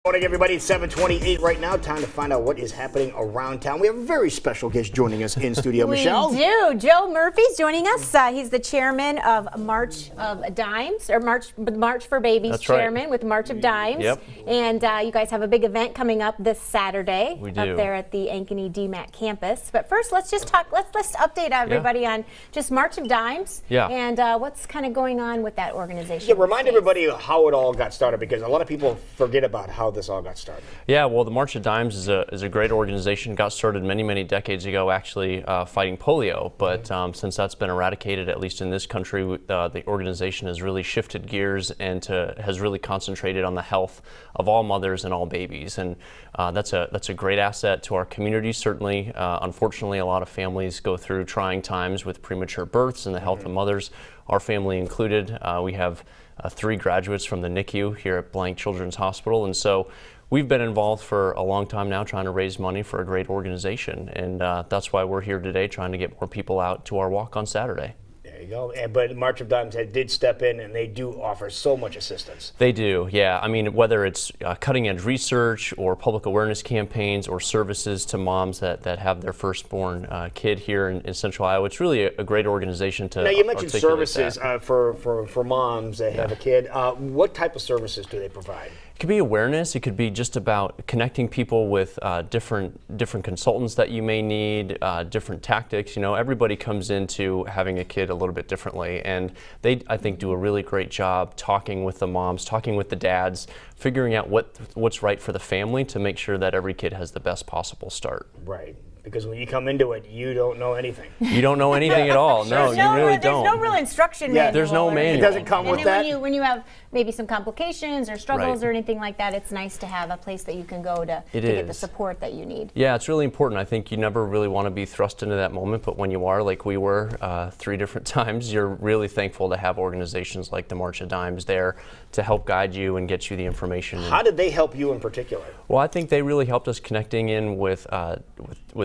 Morning, everybody. It's 7:28 right now. Time to find out what is happening around town. We have a very special guest joining us in studio, Michelle. We do. Joe Murphy's joining us. He's the chairman of March of Dimes, or March for Babies. That's chairman right. with March of Dimes. Yep. And you guys have a big event coming up this Saturday. We do. Up there at the Ankeny DMAC campus. But first, let's just talk. Let's update everybody on just March of Dimes. Yeah. And what's kind of going on with that organization. Yeah, remind everybody how it all got started, because a lot of people forget about how this all got started. Yeah, well, the March of Dimes is a great organization. Got started many decades ago, actually fighting polio. But since that's been eradicated, at least in this country, the organization has really shifted gears and has really concentrated on the health of all mothers and all babies. And that's a great asset to our community. Certainly, unfortunately, a lot of families go through trying times with premature births and the health of mothers. Our family included. We have 3 graduates from the NICU here at Blank Children's Hospital, and so we've been involved for a long time now trying to raise money for a great organization, and that's why we're here today trying to get more people out to our walk on Saturday. There you go. But March of Dimes did step in, and they do offer so much assistance. They do, yeah. I mean, whether it's cutting-edge research or public awareness campaigns or services to moms that have their firstborn kid here in Central Iowa, it's really a great organization to Now, you mentioned services that. For moms that have a kid. What type of services do they provide? It could be awareness. It could be just about connecting people with different consultants that you may need, different tactics. You know, everybody comes into having a kid a little bit differently, and they, I think, do a really great job talking with the moms, talking with the dads, figuring out what's right for the family to make sure that every kid has the best possible start. Right. Because when you come into it, you don't know anything. You don't know anything at all. No, you really don't. There's no real instruction manual. There's no manual. It doesn't come And with then that. when you have maybe some complications or struggles Right. or anything like that, it's nice to have a place that you can go to get the support that you need. Yeah, it's really important. I think you never really want to be thrust into that moment, but when you are, like we were 3 different times, you're really thankful to have organizations like the March of Dimes there to help guide you and get you the information. How did they help you in particular? Well, I think they really helped us connecting in with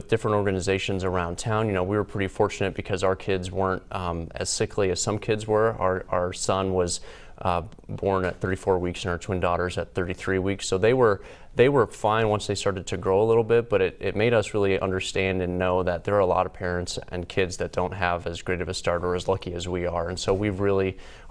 different organizations around town. You know, we were pretty fortunate because our kids weren't as sickly as some kids were. Our son was born at 34 weeks and our twin daughters at 33 weeks. So they were fine once they started to grow a little bit, but it made us really understand and know that there are a lot of parents and kids that don't have as great of a start or as lucky as we are. And so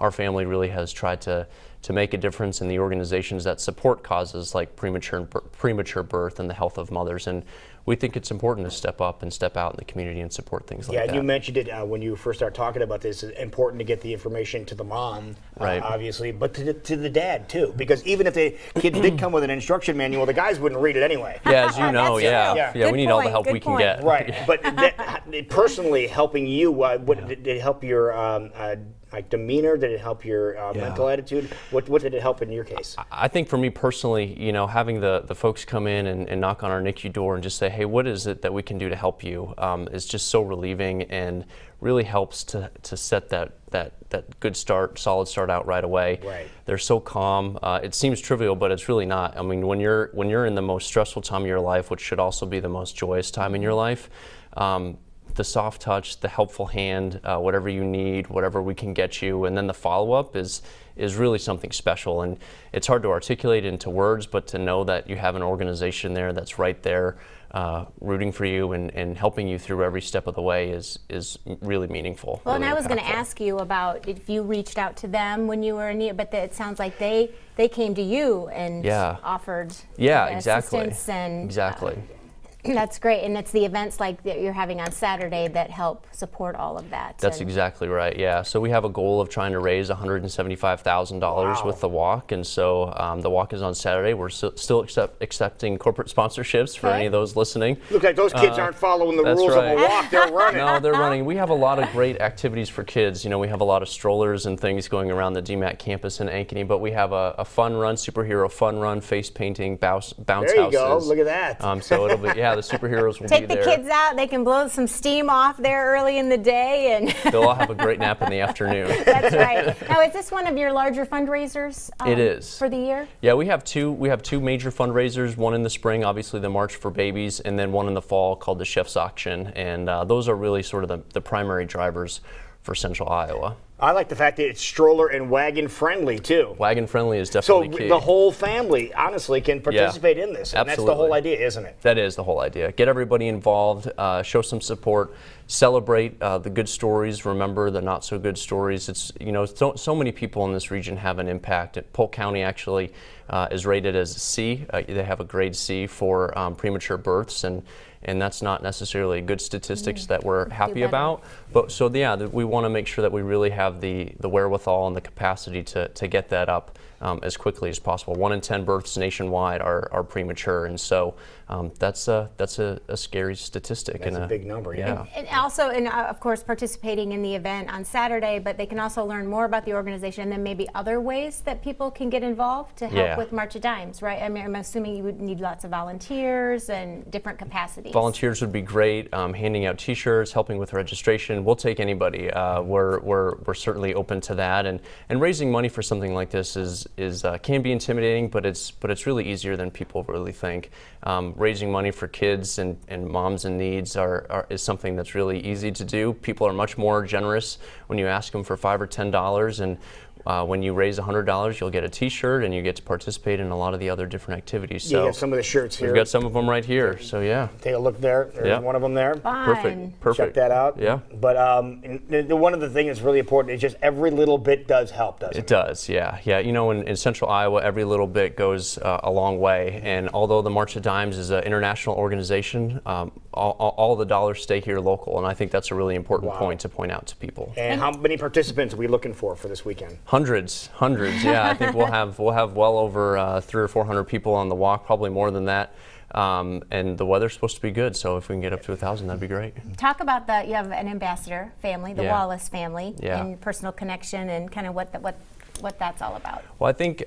our family really has tried to make a difference in the organizations that support causes like premature birth and the health of mothers. And we think it's important to step up and step out in the community and support things like that. Yeah, you mentioned it when you first started talking about this. It's important to get the information to the mom, Right. Obviously, but to the dad too, because even if the kids did come with an instruction manual, the guys wouldn't read it anyway. Yeah, as you know, That's yeah, true. we need all the point, help good we can point. get. Right, but personally helping you, did it help your like demeanor? Did it help your mental attitude? What did it help in your case? I think for me personally, you know, having the folks come in and knock on our NICU door and just say, hey, what is it that we can do to help you, is just so relieving and really helps to set that good start, solid start out right away. Right. They're so calm. It seems trivial, but it's really not. I mean, when you're in the most stressful time of your life, which should also be the most joyous time in your life, the soft touch, the helpful hand, whatever you need, whatever we can get you, and then the follow-up is really something special. And it's hard to articulate into words, but to know that you have an organization there that's right there rooting for you and helping you through every step of the way is really meaningful. Well, really and I was going to impactful. ask you about if you reached out to them when you were in need, but it sounds like they came to you and offered assistance and exactly. That's great, and it's the events like that you're having on Saturday that help support all of that. That's exactly right, yeah. So we have a goal of trying to raise $175,000 with the walk, and so the walk is on Saturday. We're still accepting corporate sponsorships for any of those listening. Look like those kids aren't following the rules of a walk. They're running. No, they're running. We have a lot of great activities for kids. You know, we have a lot of strollers and things going around the DMAC campus in Ankeny, but we have a fun run, superhero fun run, face painting, bounce houses. There you go. Look at that. So it'll be, the superheroes will Take be the there. kids out. They can blow some steam off there early in the day, and They'll all have a great nap in the afternoon. that's right. Now, is this one of your larger fundraisers? It is for the year. Yeah, we have two major fundraisers. One in the spring, obviously the March for Babies, and then one in the fall called the Chef's Auction. And those are really sort of the primary drivers for Central Iowa. I like the fact that it's stroller and wagon friendly too. Wagon friendly is definitely key. So the whole family, honestly, can participate in this. And absolutely. That's the whole idea, isn't it? That is the whole idea. Get everybody involved, show some support, celebrate the good stories, remember the not so good stories. It's, you know, so many people in this region have an impact. Polk County actually is rated as a C. They have a grade C for premature births, and that's not necessarily good statistics that we're happy about. But so yeah, we want to make sure that we really have the wherewithal and the capacity to get that up as quickly as possible. 1 in 10 births nationwide are premature, and so that's a scary statistic. That's a big number. Yeah. And also, of course, participating in the event on Saturday, but they can also learn more about the organization and then maybe other ways that people can get involved to help with March of Dimes, right? I mean, I'm assuming you would need lots of volunteers and different capacities. Volunteers would be great. Handing out T-shirts, helping with registration. We'll take anybody. We're certainly open to that. And raising money for something like this can be intimidating, but it's really easier than people really think. Raising money for kids and moms in needs is something that's really easy to do. People are much more generous when you ask them for $5 or $10, and when you raise $100, you'll get a T-shirt, and you get to participate in a lot of the other different activities. So you have some of the shirts here. We've got some of them right here. So yeah, take a look there. There's one of them there. Fine. Perfect. Check that out. Yeah. But one of the things that's really important is just every little bit does help, doesn't it? It does. Yeah. You know, in Central Iowa, every little bit goes a long way. And although the March of Dimes is an international organization, all the dollars stay here local, and I think that's a really important point to point out to people. And how many participants are we looking for this weekend? Hundreds. Yeah, I think we'll have well over 300 or 400 people on the walk, probably more than that. And the weather's supposed to be good, so if we can get up to 1,000, that'd be great. Talk about that. You have an ambassador family, the Wallace family, and personal connection, and kind of what that's all about. Well, I think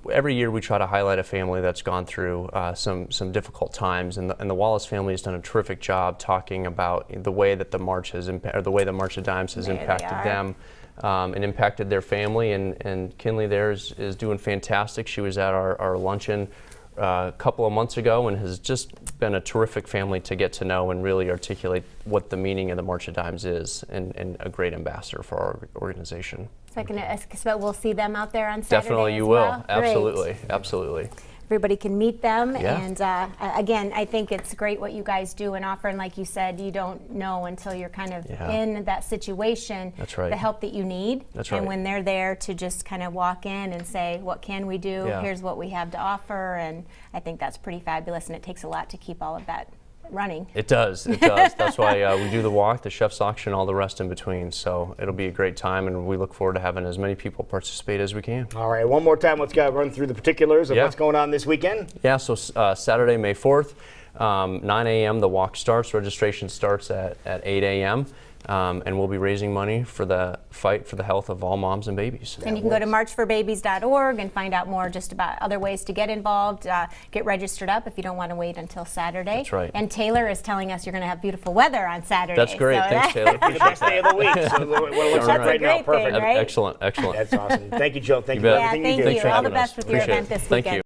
every year we try to highlight a family that's gone through some difficult times, and the Wallace family has done a terrific job talking about the way that the March the March of Dimes has impacted them. And impacted their family, and Kinley there is doing fantastic. She was at our luncheon a couple of months ago and has just been a terrific family to get to know and really articulate what the meaning of the March of Dimes is, and a great ambassador for our organization. So I can expect we'll see them out there on Saturday. Definitely you will. Absolutely. Everybody can meet them, and again, I think it's great what you guys do and offer, and like you said, you don't know until you're kind of in that situation the help that you need. And when they're there to just kind of walk in and say, what can we do? Here's what we have to offer, and I think that's pretty fabulous, and it takes a lot to keep all of that running. It does. That's why we do the walk, the chef's auction, all the rest in between. So it'll be a great time, and we look forward to having as many people participate as we can. All right, one more time, let's run through the particulars of what's going on this weekend. Yeah, so Saturday, May 4th, 9 a.m. the walk starts. Registration starts at 8 a.m. And we'll be raising money for the fight for the health of all moms and babies. And you can go to marchforbabies.org and find out more just about other ways to get involved, get registered up if you don't want to wait until Saturday. That's right. And Taylor is telling us you're going to have beautiful weather on Saturday. That's great. Thanks, Taylor. The best day of the week. So what it looks like right now, perfect. Thing, right? Excellent. That's awesome. Thank you, Joe. Thank you for Yeah, everything you do. thank you. All the best with your event this weekend. Thank you.